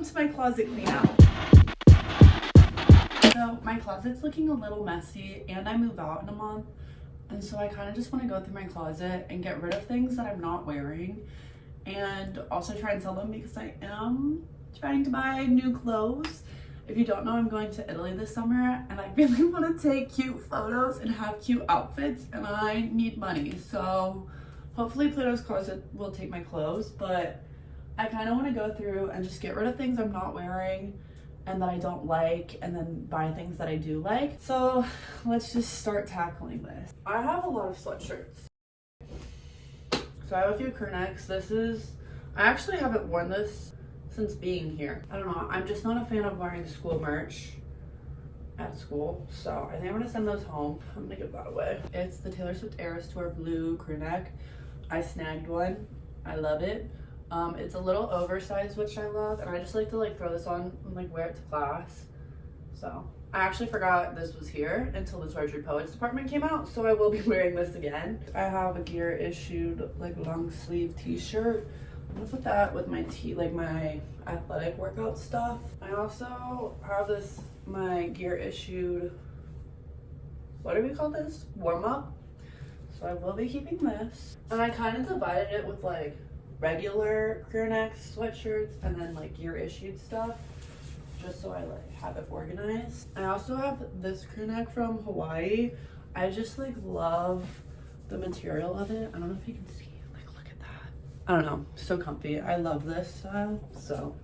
to my closet clean out. So my closet's looking a little messy and I move out in a month. And so I kind of just want to go through my closet and get rid of things that I'm not wearing. And also try and sell them because I am trying to buy new clothes. If you don't know, I'm going to Italy this summer and I really want to take cute photos and have cute outfits and I need money. So hopefully Pluto's Closet will take my clothes, but I kind of want to go through and just get rid of things I'm not wearing and that I don't like and then buy things that I do like. So let's just start tackling this. I have a lot of sweatshirts. So I have a few crew necks. I actually haven't worn this since being here. I don't know, I'm just not a fan of wearing school merch at school. So I think I'm gonna send those home. I'm gonna give that away. It's the Taylor Swift Eras Tour blue crew neck. I snagged one, I love it. It's a little oversized, which I love, and I just like to throw this on and wear it to class. So I actually forgot this was here until the Tortured Poets department came out, so I will be wearing this again. I have a Gear issued long sleeve t-shirt. I'm gonna put that with my my athletic workout stuff. I also have my Gear issued, what do we call this? Warm up. So I will be keeping this. And I kind of divided it with regular crew necks, sweatshirts, and then Gear issued stuff, just so I have it organized. I also have this crew neck from Hawaii. I just love the material of it. I don't know if you can see, look at that. I don't know, so comfy. I love this style, so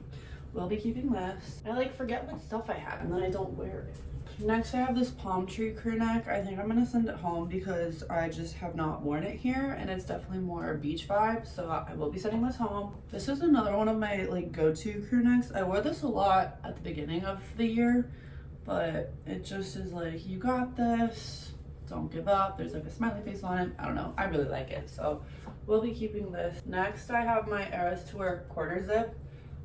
we'll be keeping this. I forget what stuff I have and then I don't wear it. Next I have this palm tree crew neck. I think I'm gonna send it home because I just have not worn it here and it's definitely more beach vibe, so I will be sending this home. This is another one of my go-to crew necks. I wore this a lot at the beginning of the year, but it just is you got this, don't give up. There's a smiley face on it. I don't know, I really like it, so we'll be keeping this. Next I have my Eras Tour quarter zip.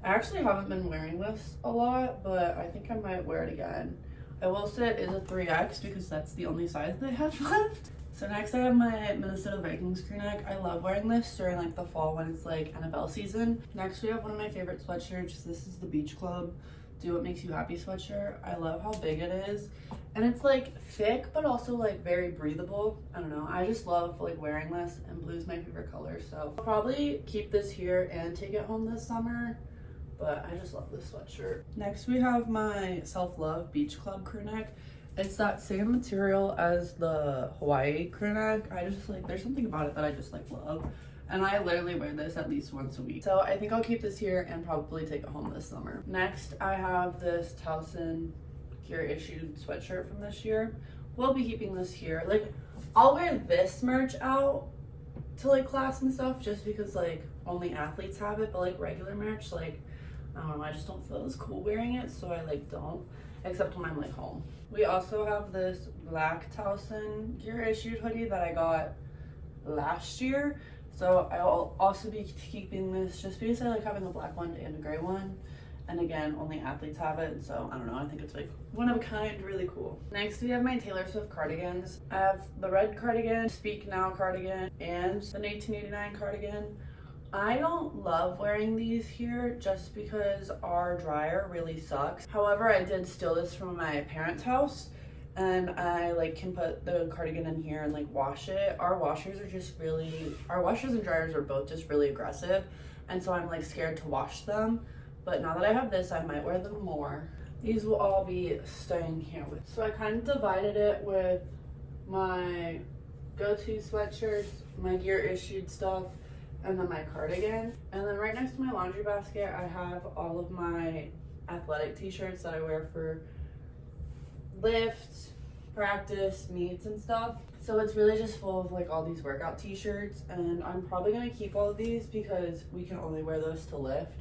I actually haven't been wearing this a lot, but I think I might wear it again. I will say it is a 3X because that's the only size they have left. So next I have my Minnesota Vikings crew neck. I love wearing this during the fall when it's NFL season. Next we have one of my favorite sweatshirts. This is the Beach Club Do What Makes You Happy sweatshirt. I love how big it is. And it's thick but also very breathable. I don't know, I just love wearing this, and blue is my favorite color. So I'll probably keep this here and take it home this summer. But I just love this sweatshirt. Next we have my Self Love Beach Club crew neck. It's that same material as the Hawaii crew neck. I just there's something about it that I just love. And I literally wear this at least once a week. So I think I'll keep this here and probably take it home this summer. Next I have this Towson Gear issued sweatshirt from this year. We'll be keeping this here. I'll wear this merch out to class and stuff just because only athletes have it, but regular merch I don't know, I just don't feel as cool wearing it, so I don't, except when I'm home. We also have this black Towson Gear issued hoodie that I got last year, so I'll also be keeping this just because I like having a black one and a gray one, and again, only athletes have it, so I don't know, I think it's one of a kind, really cool. Next we have my Taylor Swift cardigans. I have the red cardigan, Speak Now cardigan, and the 1889 cardigan. I don't love wearing these here just because our dryer really sucks. However, I did steal this from my parents' house and I can put the cardigan in here and wash it. Our washers and dryers are both just really aggressive, and so I'm scared to wash them. But now that I have this, I might wear them more. These will all be staying here with. So I kind of divided it with my go-to sweatshirts, my Gear issued stuff, and then my cardigan. And then right next to my laundry basket, I have all of my athletic t-shirts that I wear for lift, practice, meets, and stuff. So it's really just full of all these workout t-shirts, and I'm probably gonna keep all of these because we can only wear those to lift.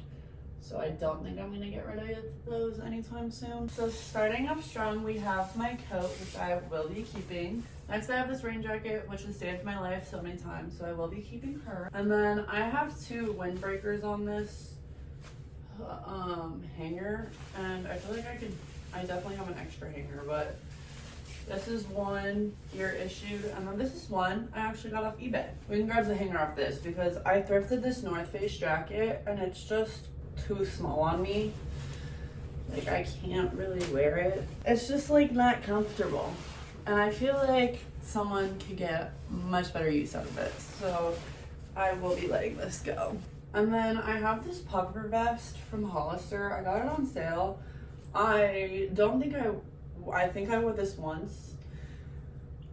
So I don't think I'm gonna get rid of those anytime soon. So starting off strong, we have my coat, which I will be keeping. Next I have this rain jacket, which has saved my life so many times, so I will be keeping her. And then I have two windbreakers on this hanger, and I feel I definitely have an extra hanger, but this is one Gear issued, and then this is one I actually got off eBay. We can grab the hanger off this because I thrifted this North Face jacket and it's just too small on me. Like, I can't really wear it. It's just like not comfortable. And I feel like someone could get much better use out of it. So I will be letting this go. And then I have this puffer vest from Hollister. I got it on sale. I think I wore this once.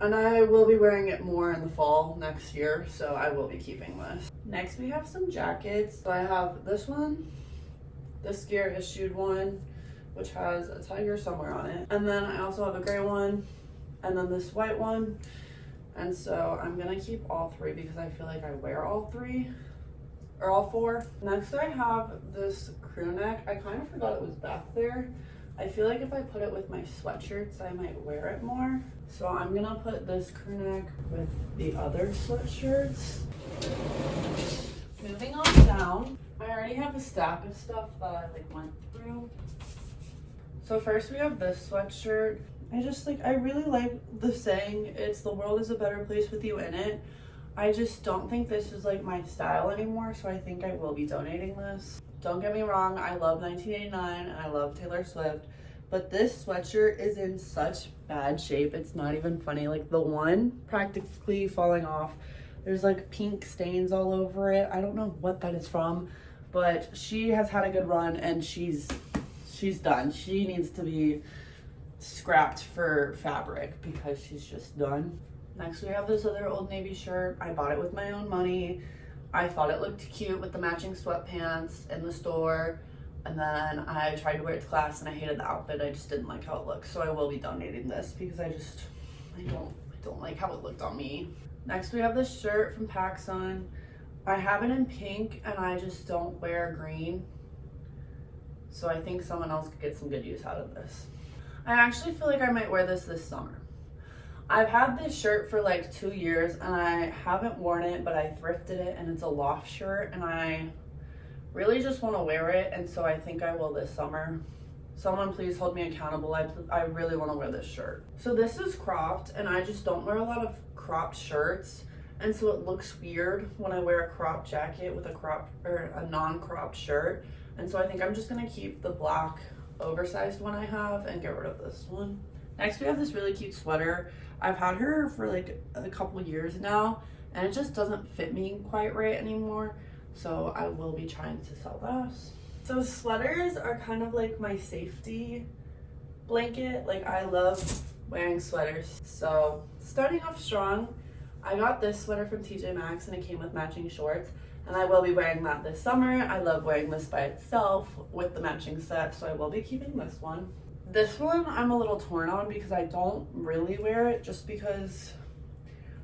And I will be wearing it more in the fall next year, so I will be keeping this. Next we have some jackets. So I have this one, this gear issued one, which has a tiger somewhere on it. And then I also have a gray one, and then this white one. And so I'm gonna keep all three because I feel like I wear all three, or all four. Next I have this crew neck. I kind of forgot it was back there. I feel like if I put it with my sweatshirts, I might wear it more. So I'm gonna put this crew neck with the other sweatshirts. Moving on down, I already have a stack of stuff that I went through. So first we have this sweatshirt. I really like the saying, it's the world is a better place with you in it. I just don't think this is like my style anymore, so I think I will be donating this. Don't get me wrong, I love 1989 and I love Taylor Swift, but this sweatshirt is in such bad shape, it's not even funny. Like the one practically falling off. There's like pink stains all over it. I don't know what that is from, but she has had a good run and she's done. She needs to be scrapped for fabric because she's just done. Next we have this other Old Navy shirt. I bought it with my own money. I thought it looked cute with the matching sweatpants in the store, and then I tried to wear it to class and I hated the outfit. I just didn't like how it looked, so I will be donating this because I don't like how it looked on me. Next we have this shirt from PacSun. I have it in pink and I just don't wear green, so I think someone else could get some good use out of this. I actually feel like I might wear this summer. I've had this shirt for like 2 years and I haven't worn it, but I thrifted it and it's a loft shirt and I really just want to wear it, and so I think I will this summer. Someone please hold me accountable. I really want to wear this shirt. So this is cropped and I just don't wear a lot of cropped shirts, and so it looks weird when I wear a cropped jacket with a cropped or a non-cropped shirt, and so I think I'm just gonna keep the black oversized one I have and get rid of this one. Next we have this really cute sweater. I've had her for like a couple years now and it just doesn't fit me quite right anymore, so I will be trying to sell this. So sweaters are kind of like my safety blanket. Like I love wearing sweaters. So starting off strong, I got this sweater from TJ Maxx and it came with matching shorts, and I will be wearing that this summer. I love wearing this by itself with the matching set, so I will be keeping this one. This one I'm a little torn on because I don't really wear it just because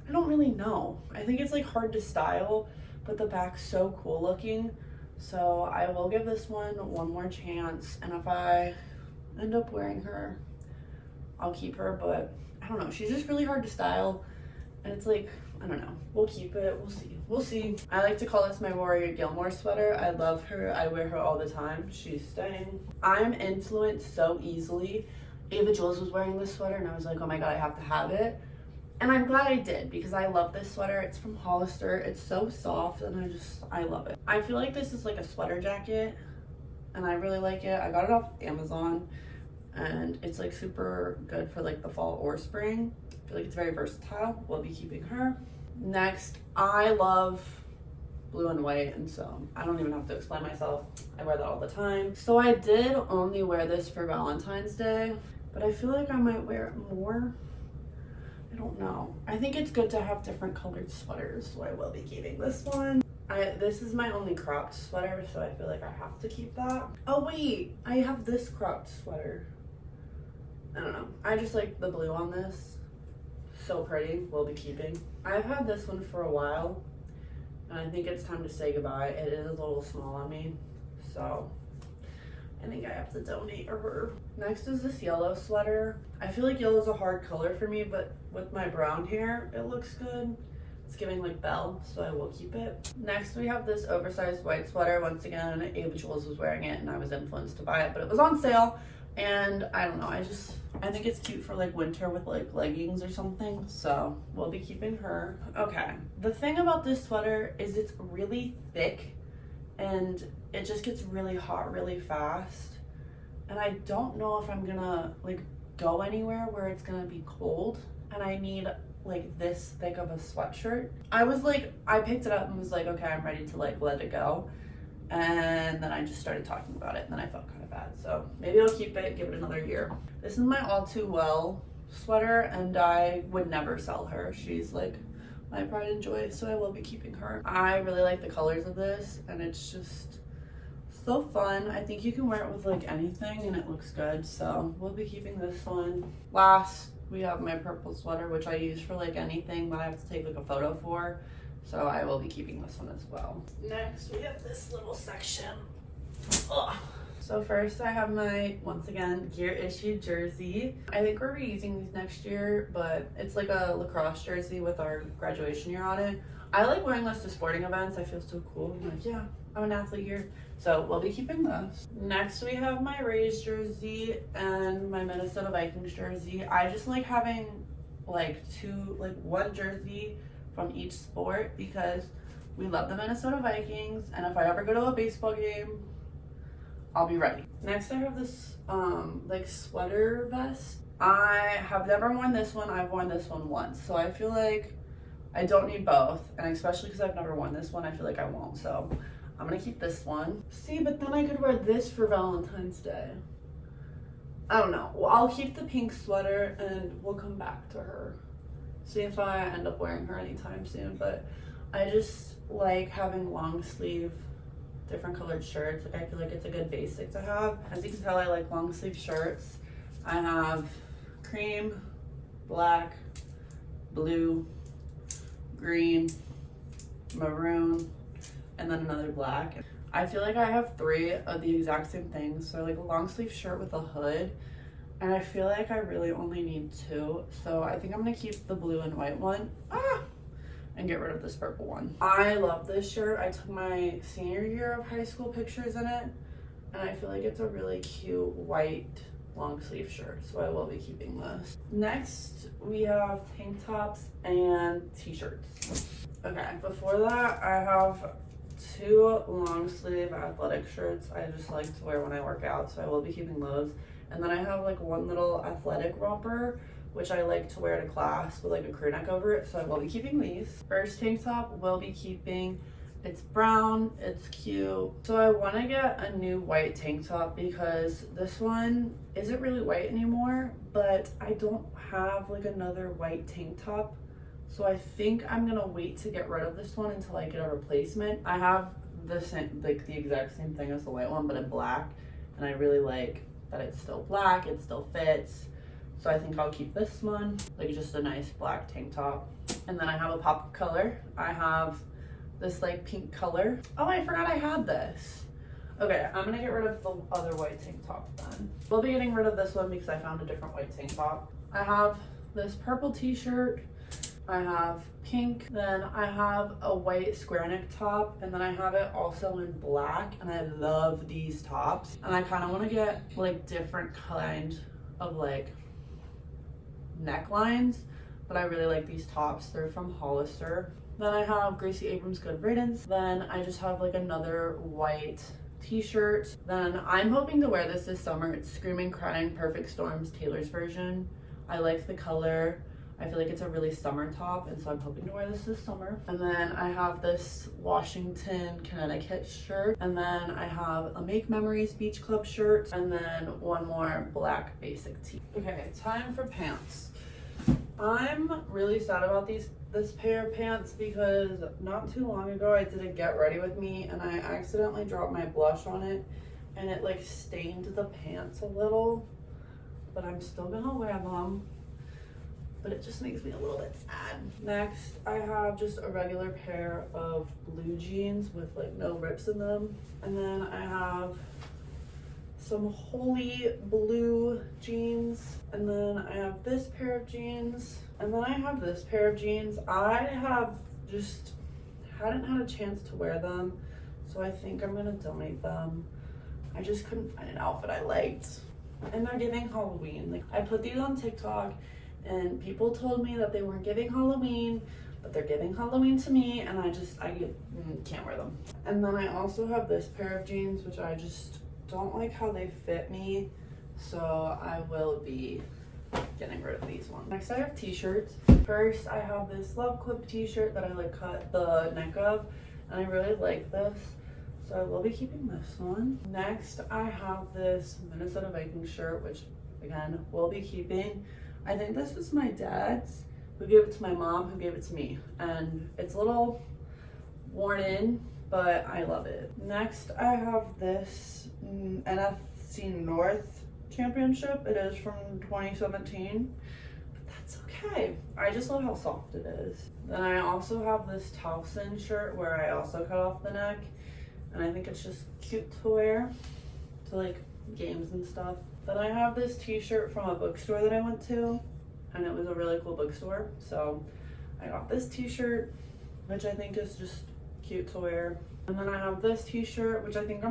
I don't really know. I think it's like hard to style, but the back's so cool looking. So I will give this one more chance, and if I end up wearing her, I'll keep her, but I don't know. She's just really hard to style, and it's like, I don't know. We'll keep it. We'll see. I like to call this my Warrior Gilmore sweater. I love her. I wear her all the time. She's stunning. I'm influenced so easily. Ava Jules was wearing this sweater and I was like, oh my God, I have to have it. And I'm glad I did because I love this sweater. It's from Hollister. It's so soft and I love it. I feel like this is like a sweater jacket and I really like it. I got it off Amazon and it's like super good for like the fall or spring. I feel like it's very versatile. We'll be keeping her. Next, I love blue and white, and so I don't even have to explain myself. I wear that all the time. So I did only wear this for Valentine's Day, but I feel like I might wear it more. I don't know. I think it's good to have different colored sweaters, so I will be keeping this one. This is my only cropped sweater, so I feel like I have to keep that. Oh wait, I have this cropped sweater. I don't know. I just like the blue on this. So pretty. We'll be keeping. I've had this one for a while and I think it's time to say goodbye. It is a little small on me, so I think I have to donate her. Next is this yellow sweater. I feel like yellow is a hard color for me, but with my brown hair it looks good. It's giving like Belle, so I will keep it. Next we have this oversized white sweater. Once again, Ava Jules was wearing it and I was influenced to buy it, but it was on sale. And I don't know, I think it's cute for like winter with like leggings or something, so we'll be keeping her. Okay, the thing about this sweater is it's really thick and it just gets really hot really fast, and I don't know if I'm gonna like go anywhere where it's gonna be cold and I need like this thick of a sweatshirt. I picked it up and was like, okay, I'm ready to like let it go. And then I just started talking about it and then I felt kind of bad. So maybe I'll keep it, give it another year. This is my All Too Well sweater and I would never sell her. She's like my pride and joy, so I will be keeping her. I really like the colors of this and it's just so fun. I think you can wear it with like anything and it looks good, so we'll be keeping this one. Last, we have my purple sweater, which I use for like anything that I have to take like a photo for, so I will be keeping this one as well. Next, we have this little section. Ugh. So first I have my, once again, Gear Issue jersey. I think we're reusing these next year, but it's like a lacrosse jersey with our graduation year on it. I like wearing this to sporting events. I feel so cool. I'm like, yeah, I'm an athlete here. So we'll be keeping this. Next we have my Rays jersey and my Minnesota Vikings jersey. I just like having like one jersey from each sport because we love the Minnesota Vikings, and if I ever go to a baseball game, I'll be ready. Next I have this like sweater vest. I have never worn this one. I've worn this one once, so I feel like I don't need both, and especially because I've never worn this one, I feel like I won't, so I'm gonna keep this one. See, but then I could wear this for Valentine's Day. I don't know. Well, I'll keep the pink sweater and we'll come back to her. See if I end up wearing her anytime soon, but I just like having long sleeve different colored shirts. Like I feel like it's a good basic to have. As you can tell, I like long sleeve shirts. I have cream, black, blue, green, maroon, and then another black. I feel like I have 3 of the exact same things. So like a long sleeve shirt with a hood, and I feel like I really only need 2. So I think I'm gonna keep the blue and white one. And get rid of this purple one. I love this shirt. I took my senior year of high school pictures in it, and I feel like it's a really cute white long sleeve shirt, so I will be keeping this. Next, we have tank tops and t-shirts. Okay, before that, I have 2 long sleeve athletic shirts I just like to wear when I work out, so I will be keeping those. And then I have like one little athletic romper, which I like to wear to class with like a crew neck over it, so I will be keeping these. First tank top will be keeping. It's brown, it's cute. So I want to get a new white tank top because this one isn't really white anymore, but I don't have like another white tank top. So I think I'm gonna wait to get rid of this one until I get a replacement. I have the same, like the exact same thing as the white one, but in black, and I really like that it's still black, it still fits. So I think I'll keep this one, like just a nice black tank top. And then I have a pop of color. I have this like pink color. Oh, I forgot I had this. Okay, I'm gonna get rid of the other white tank top then. We'll be getting rid of this one because I found a different white tank top. I have this purple t-shirt. I have pink. Then I have a white square neck top, and then I have it also in black, and I love these tops. And I kind of want to get like different kind of like necklines, but I really like these tops. They're from Hollister. Then I have Gracie Abrams' Good Riddance. Then I just have like another white t-shirt. Then I'm hoping to wear this summer. It's Screaming Crying Perfect Storm's Taylor's version. I like the color. I feel like it's a really summer top, and so I'm hoping to wear this summer. And then I have this Washington, Connecticut shirt. And then I have a Make Memories Beach Club shirt. And then one more black basic tee. Okay, time for pants. I'm really sad about this pair of pants because not too long ago I did a get ready with me and I accidentally dropped my blush on it and it like stained the pants a little, but I'm still gonna wear them. But it just makes me a little bit sad. Next, I have just a regular pair of blue jeans with like no rips in them. And then I have some Holy blue jeans. And then I have this pair of jeans. And then I have this pair of jeans. I have just hadn't had a chance to wear them, so I think I'm gonna donate them. I just couldn't find an outfit I liked. And they're giving Halloween. Like I put these on TikTok and people told me that they weren't giving Halloween, but they're giving Halloween to me, and I can't wear them. And then I also have this pair of jeans, which I just don't like how they fit me, so I will be getting rid of these ones. Next I have t-shirts. First I have this Love Clip t-shirt that I like cut the neck of, and I really like this, so I will be keeping this one. Next I have this Minnesota Vikings shirt, which again will be keeping. I think this was my dad's, who gave it to my mom, who gave it to me, and it's a little worn in, but I love it. Next I have this NFC North Championship. It is from 2017, but that's okay. I just love how soft it is. Then I also have this Towson shirt where I also cut off the neck, and I think it's just cute to wear to like games and stuff. Then I have this t-shirt from a bookstore that I went to, and it was a really cool bookstore, so I got this t-shirt, which I think is just cute to wear. And then I have this t-shirt, which I think I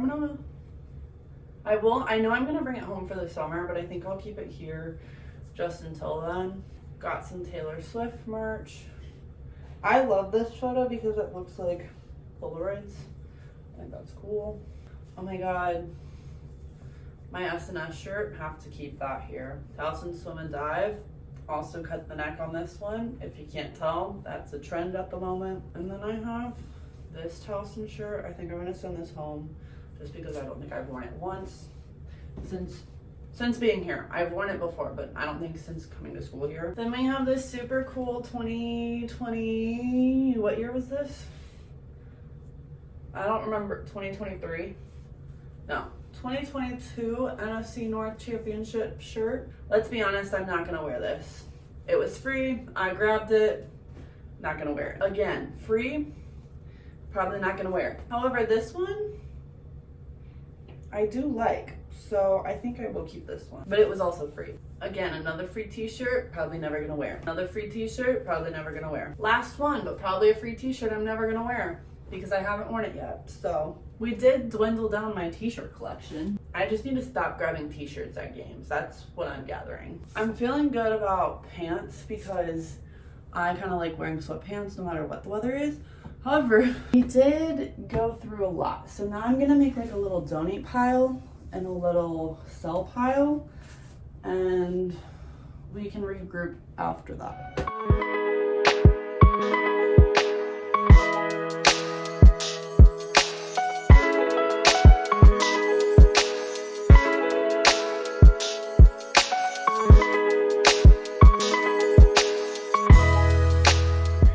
know I'm gonna bring it home for the summer, but I think I'll keep it here just until then. Got some Taylor Swift merch. I love this photo because it looks like Polaroids. I think that's cool. Oh my god, my S&S shirt, have to keep that here. Towson Swim and Dive. Also cut the neck on this one. If you can't tell, that's a trend at the moment. And then I have this Towson shirt. I think I'm gonna send this home just because I don't think I've worn it once since being here. I've worn it before, but I don't think since coming to school here. Then we have this super cool 2020, what year was this? I don't remember, 2023? No, 2022 NFC North Championship shirt. Let's be honest, I'm not gonna wear this. It was free, I grabbed it, not gonna wear it. Again, free, probably not gonna wear it. However, this one, I do like, so I think I will keep this one. But it was also free. Again, another free t-shirt, probably never gonna wear. Another free t-shirt, probably never gonna wear. Last one, but probably a free t-shirt I'm never gonna wear because I haven't worn it yet. So we did dwindle down my t-shirt collection. I just need to stop grabbing t-shirts at games. That's what I'm gathering. I'm feeling good about pants because I kind of like wearing sweatpants no matter what the weather is. However, we did go through a lot. So now I'm gonna make like a little donate pile and a little sell pile, and we can regroup after that.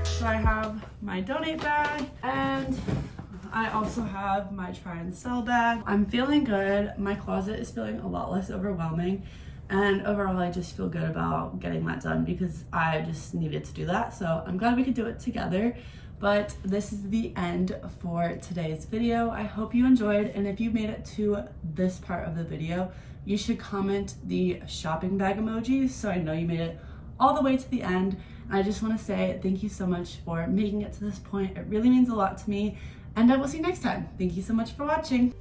So I have my donate bag, and I also have my try and sell bag. I'm feeling good. My closet is feeling a lot less overwhelming, and overall I just feel good about getting that done because I just needed to do that. So I'm glad we could do it together. But this is the end for today's video. I hope you enjoyed, and if you made it to this part of the video, you should comment the shopping bag emoji so I know you made it all the way to the end. I just want to say thank you so much for making it to this point. It really means a lot to me, and I will see you next time. Thank you so much for watching.